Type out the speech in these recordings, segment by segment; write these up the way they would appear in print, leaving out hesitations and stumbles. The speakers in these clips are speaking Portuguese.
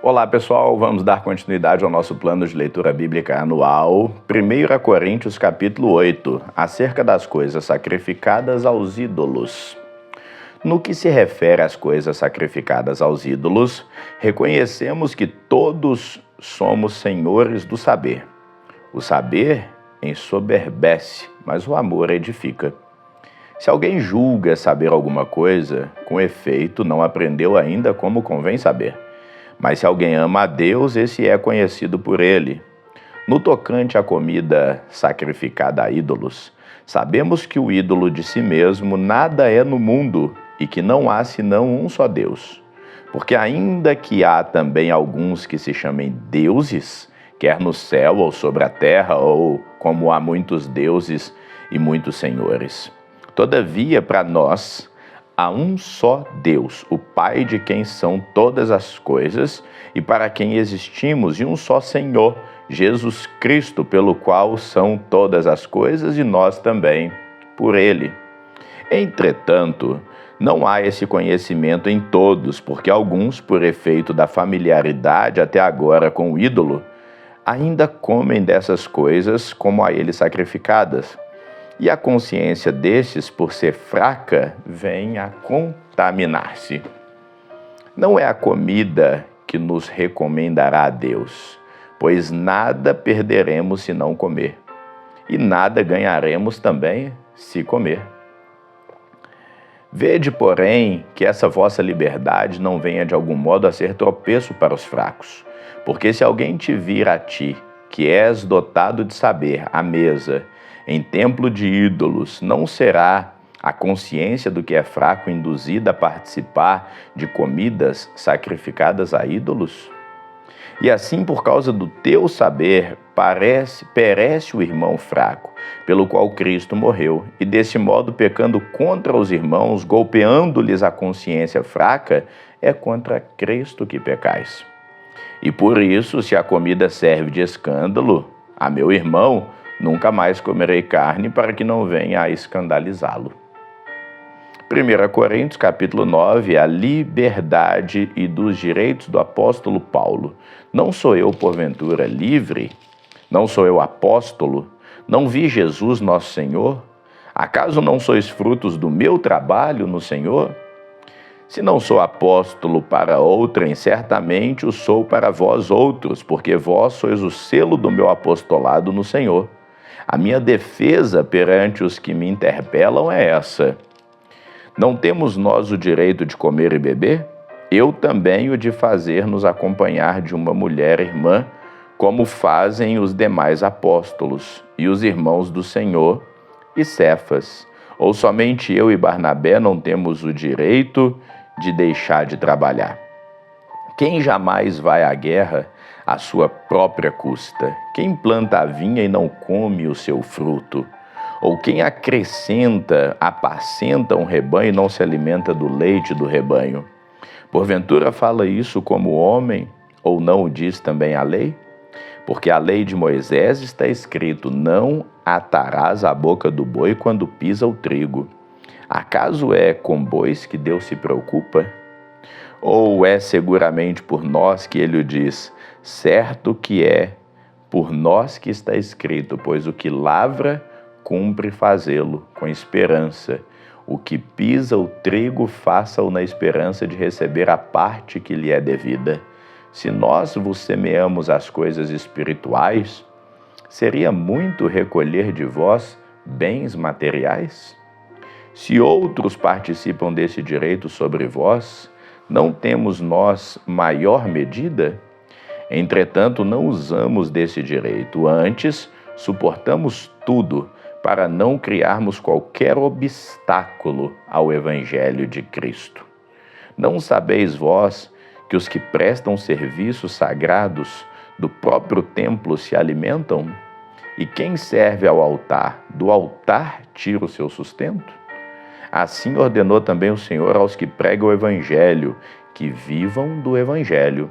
Olá pessoal, vamos dar continuidade ao nosso plano de leitura bíblica anual, 1 Coríntios capítulo 8, acerca das coisas sacrificadas aos ídolos. No que se refere às coisas sacrificadas aos ídolos, reconhecemos que todos somos senhores do saber. O saber ensoberbece, mas o amor edifica. Se alguém julga saber alguma coisa, com efeito não aprendeu ainda como convém saber. Mas se alguém ama a Deus, esse é conhecido por ele. No tocante à comida sacrificada a ídolos, sabemos que o ídolo de si mesmo nada é no mundo e que não há senão um só Deus. Porque ainda que há também alguns que se chamem deuses, quer no céu ou sobre a terra, ou como há muitos deuses e muitos senhores. Todavia, para nós, há um só Deus, o Pai de quem são todas as coisas e para quem existimos, e um só Senhor, Jesus Cristo, pelo qual são todas as coisas e nós também por Ele. Entretanto, não há esse conhecimento em todos, porque alguns, por efeito da familiaridade até agora com o ídolo, ainda comem dessas coisas como a ele sacrificadas. E a consciência destes, por ser fraca, vem a contaminar-se. Não é a comida que nos recomendará a Deus, pois nada perderemos se não comer, e nada ganharemos também se comer. Vede, porém, que essa vossa liberdade não venha de algum modo a ser tropeço para os fracos, porque se alguém te vir a ti, que és dotado de saber, à mesa, em templo de ídolos, não será a consciência do que é fraco induzida a participar de comidas sacrificadas a ídolos? E assim, por causa do teu saber, perece o irmão fraco, pelo qual Cristo morreu, e desse modo, pecando contra os irmãos, golpeando-lhes a consciência fraca, é contra Cristo que pecais. E por isso, se a comida serve de escândalo a meu irmão, nunca mais comerei carne para que não venha a escandalizá-lo. 1 Coríntios capítulo 9, a liberdade e dos direitos do apóstolo Paulo. Não sou eu, porventura, livre? Não sou eu apóstolo? Não vi Jesus nosso Senhor? Acaso não sois frutos do meu trabalho no Senhor? Se não sou apóstolo para outrem, certamente o sou para vós outros, porque vós sois o selo do meu apostolado no Senhor. A minha defesa perante os que me interpelam é essa: não temos nós o direito de comer e beber? Eu também o de fazer-nos acompanhar de uma mulher irmã, como fazem os demais apóstolos e os irmãos do Senhor e Cefas. Ou somente eu e Barnabé não temos o direito de deixar de trabalhar? Quem jamais vai à guerra à sua própria custa? Quem planta a vinha e não come o seu fruto? Ou quem apacenta um rebanho e não se alimenta do leite do rebanho? Porventura fala isso como homem, ou não o diz também a lei? Porque a lei de Moisés está escrito: não atarás a boca do boi quando pisa o trigo. Acaso é com bois que Deus se preocupa? Ou é seguramente por nós que ele o diz? Certo que é por nós que está escrito, pois o que lavra, cumpre fazê-lo com esperança. O que pisa o trigo, faça-o na esperança de receber a parte que lhe é devida. Se nós vos semeamos as coisas espirituais, seria muito recolher de vós bens materiais? Se outros participam desse direito sobre vós, não temos nós maior medida? Entretanto, não usamos desse direito, antes suportamos tudo para não criarmos qualquer obstáculo ao Evangelho de Cristo. Não sabeis vós que os que prestam serviços sagrados do próprio templo se alimentam? E quem serve ao altar, do altar tira o seu sustento? Assim ordenou também o Senhor aos que pregam o Evangelho, que vivam do Evangelho.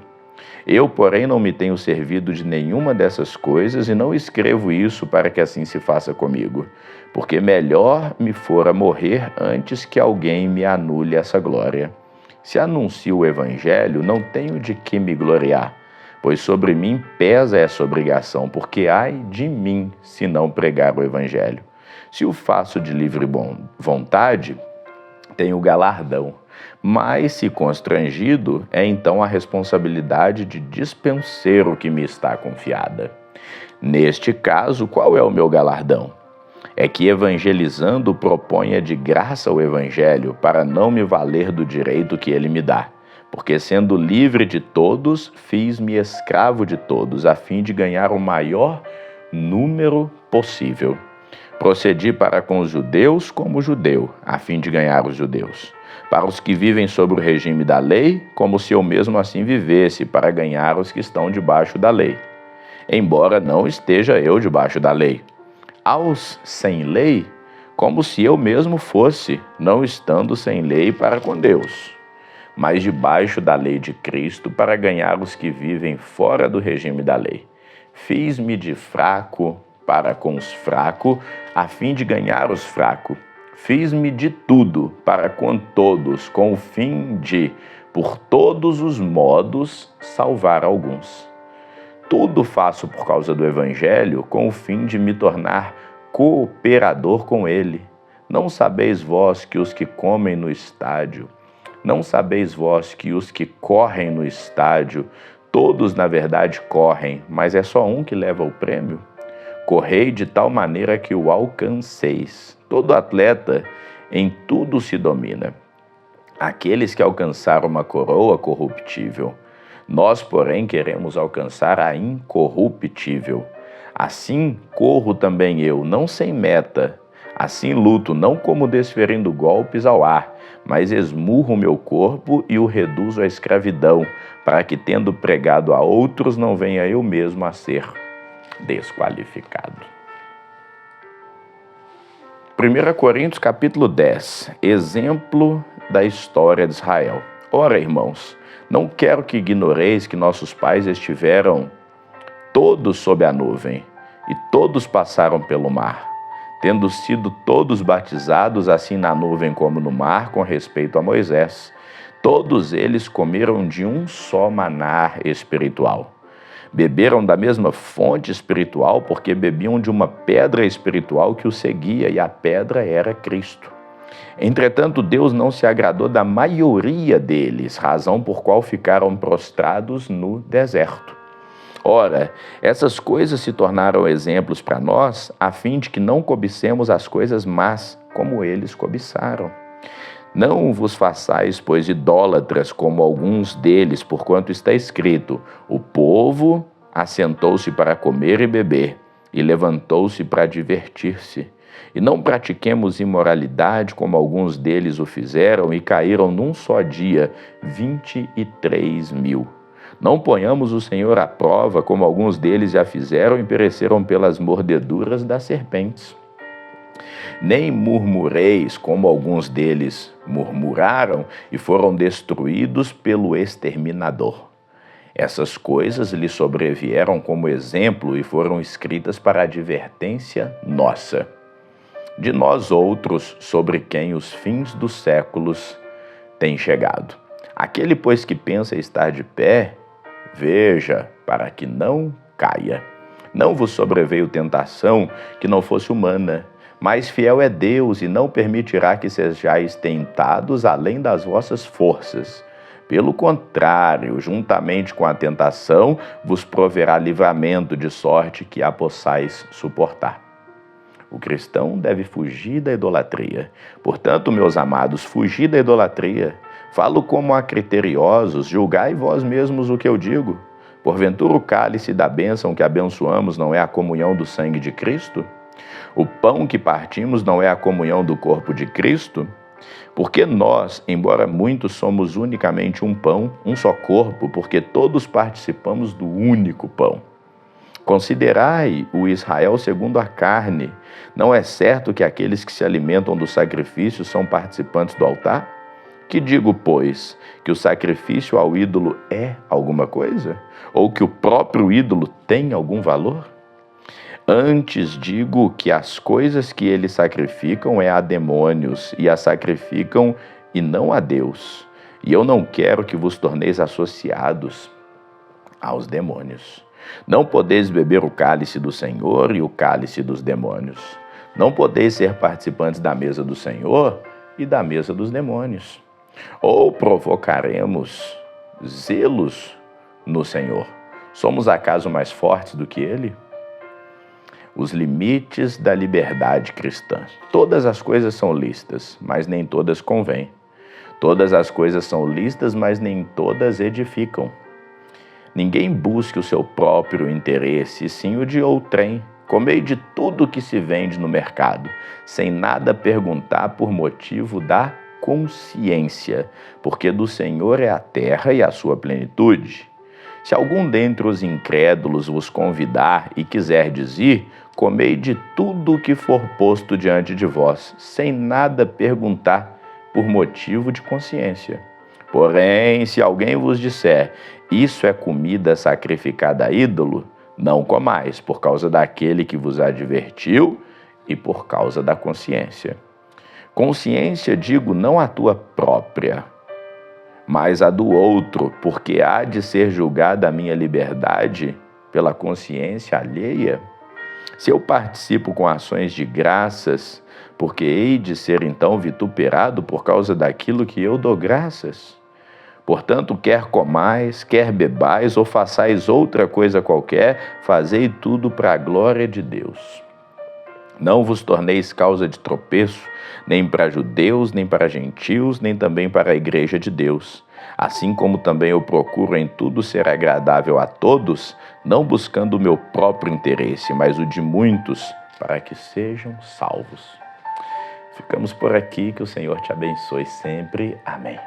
Eu, porém, não me tenho servido de nenhuma dessas coisas e não escrevo isso para que assim se faça comigo, porque melhor me fora morrer antes que alguém me anule essa glória. Se anuncio o Evangelho, não tenho de que me gloriar, pois sobre mim pesa essa obrigação, porque ai de mim se não pregar o Evangelho. Se o faço de livre vontade, tenho galardão, mas se constrangido, é então a responsabilidade de dispensar o que me está confiada. Neste caso, qual é o meu galardão? É que evangelizando proponha de graça o Evangelho para não me valer do direito que ele me dá, porque sendo livre de todos, fiz-me escravo de todos, a fim de ganhar o maior número possível. Procedi para com os judeus como judeu, a fim de ganhar os judeus. Para os que vivem sob o regime da lei, como se eu mesmo assim vivesse, para ganhar os que estão debaixo da lei. Embora não esteja eu debaixo da lei. Aos sem lei, como se eu mesmo fosse, não estando sem lei para com Deus, mas debaixo da lei de Cristo para ganhar os que vivem fora do regime da lei. Fiz-me de fraco para com os fracos, a fim de ganhar os fracos. Fiz-me de tudo para com todos, com o fim de, por todos os modos, salvar alguns. Tudo faço por causa do Evangelho, com o fim de me tornar cooperador com ele. Não sabeis vós que os que comem no estádio, não sabeis vós que os que correm no estádio, todos na verdade correm, mas é só um que leva o prêmio? Correi de tal maneira que o alcanceis. Todo atleta em tudo se domina. Aqueles que alcançaram uma coroa corruptível, nós, porém, queremos alcançar a incorruptível. Assim corro também eu, não sem meta. Assim luto, não como desferindo golpes ao ar, mas esmurro o meu corpo e o reduzo à escravidão, para que, tendo pregado a outros, não venha eu mesmo a ser desqualificado. 1 Coríntios capítulo 10, exemplo da história de Israel. Ora, irmãos, não quero que ignoreis que nossos pais estiveram todos sob a nuvem, e todos passaram pelo mar, tendo sido todos batizados, assim na nuvem como no mar, com respeito a Moisés. Todos eles comeram de um só maná espiritual. Beberam da mesma fonte espiritual, porque bebiam de uma pedra espiritual que os seguia, e a pedra era Cristo. Entretanto, Deus não se agradou da maioria deles, razão por qual ficaram prostrados no deserto. Ora, essas coisas se tornaram exemplos para nós, a fim de que não cobicemos as coisas más, como eles cobiçaram. Não vos façais, pois, idólatras, como alguns deles, porquanto está escrito: o povo assentou-se para comer e beber, e levantou-se para divertir-se. E não pratiquemos imoralidade, como alguns deles o fizeram, e caíram num só dia 23.000. Não ponhamos o Senhor à prova, como alguns deles já fizeram, e pereceram pelas mordeduras das serpentes. Nem murmureis, como alguns deles murmuraram, e foram destruídos pelo exterminador. Essas coisas lhe sobrevieram como exemplo e foram escritas para advertência nossa. De nós outros, sobre quem os fins dos séculos têm chegado. Aquele, pois, que pensa estar de pé, veja, para que não caia. Não vos sobreveio tentação que não fosse humana, mas fiel é Deus e não permitirá que sejais tentados além das vossas forças. Pelo contrário, juntamente com a tentação, vos proverá livramento, de sorte que a possais suportar. O cristão deve fugir da idolatria. Portanto, meus amados, fugi da idolatria. Falo como a criteriosos, julgai vós mesmos o que eu digo. Porventura o cálice da bênção que abençoamos não é a comunhão do sangue de Cristo? O pão que partimos não é a comunhão do corpo de Cristo? Porque nós, embora muitos, somos unicamente um pão, um só corpo, porque todos participamos do único pão. Considerai o Israel segundo a carne. Não é certo que aqueles que se alimentam do sacrifício são participantes do altar? Que digo, pois, que o sacrifício ao ídolo é alguma coisa? Ou que o próprio ídolo tem algum valor? Antes digo que as coisas que eles sacrificam é a demônios, e as sacrificam e não a Deus. E eu não quero que vos torneis associados aos demônios. Não podeis beber o cálice do Senhor e o cálice dos demônios. Não podeis ser participantes da mesa do Senhor e da mesa dos demônios. Ou provocaremos zelos no Senhor? Somos acaso mais fortes do que Ele? Os limites da liberdade cristã. Todas as coisas são lícitas, mas nem todas convêm. Todas as coisas são lícitas, mas nem todas edificam. Ninguém busque o seu próprio interesse, e sim o de outrem. Comei de tudo que se vende no mercado, sem nada perguntar por motivo da consciência, porque do Senhor é a terra e a sua plenitude. Se algum dentre os incrédulos vos convidar e quiserdes ir, comei de tudo o que for posto diante de vós, sem nada perguntar por motivo de consciência. Porém, se alguém vos disser, isso é comida sacrificada a ídolo, não comais, por causa daquele que vos advertiu e por causa da consciência. Consciência, digo, não a tua própria, mas a do outro, porque há de ser julgada a minha liberdade pela consciência alheia. Se eu participo com ações de graças, porque hei de ser então vituperado por causa daquilo que eu dou graças. Portanto, quer comais, quer bebais ou façais outra coisa qualquer, fazei tudo para a glória de Deus. Não vos torneis causa de tropeço, nem para judeus, nem para gentios, nem também para a igreja de Deus. Assim como também eu procuro em tudo ser agradável a todos, não buscando o meu próprio interesse, mas o de muitos, para que sejam salvos. Ficamos por aqui, que o Senhor te abençoe sempre. Amém.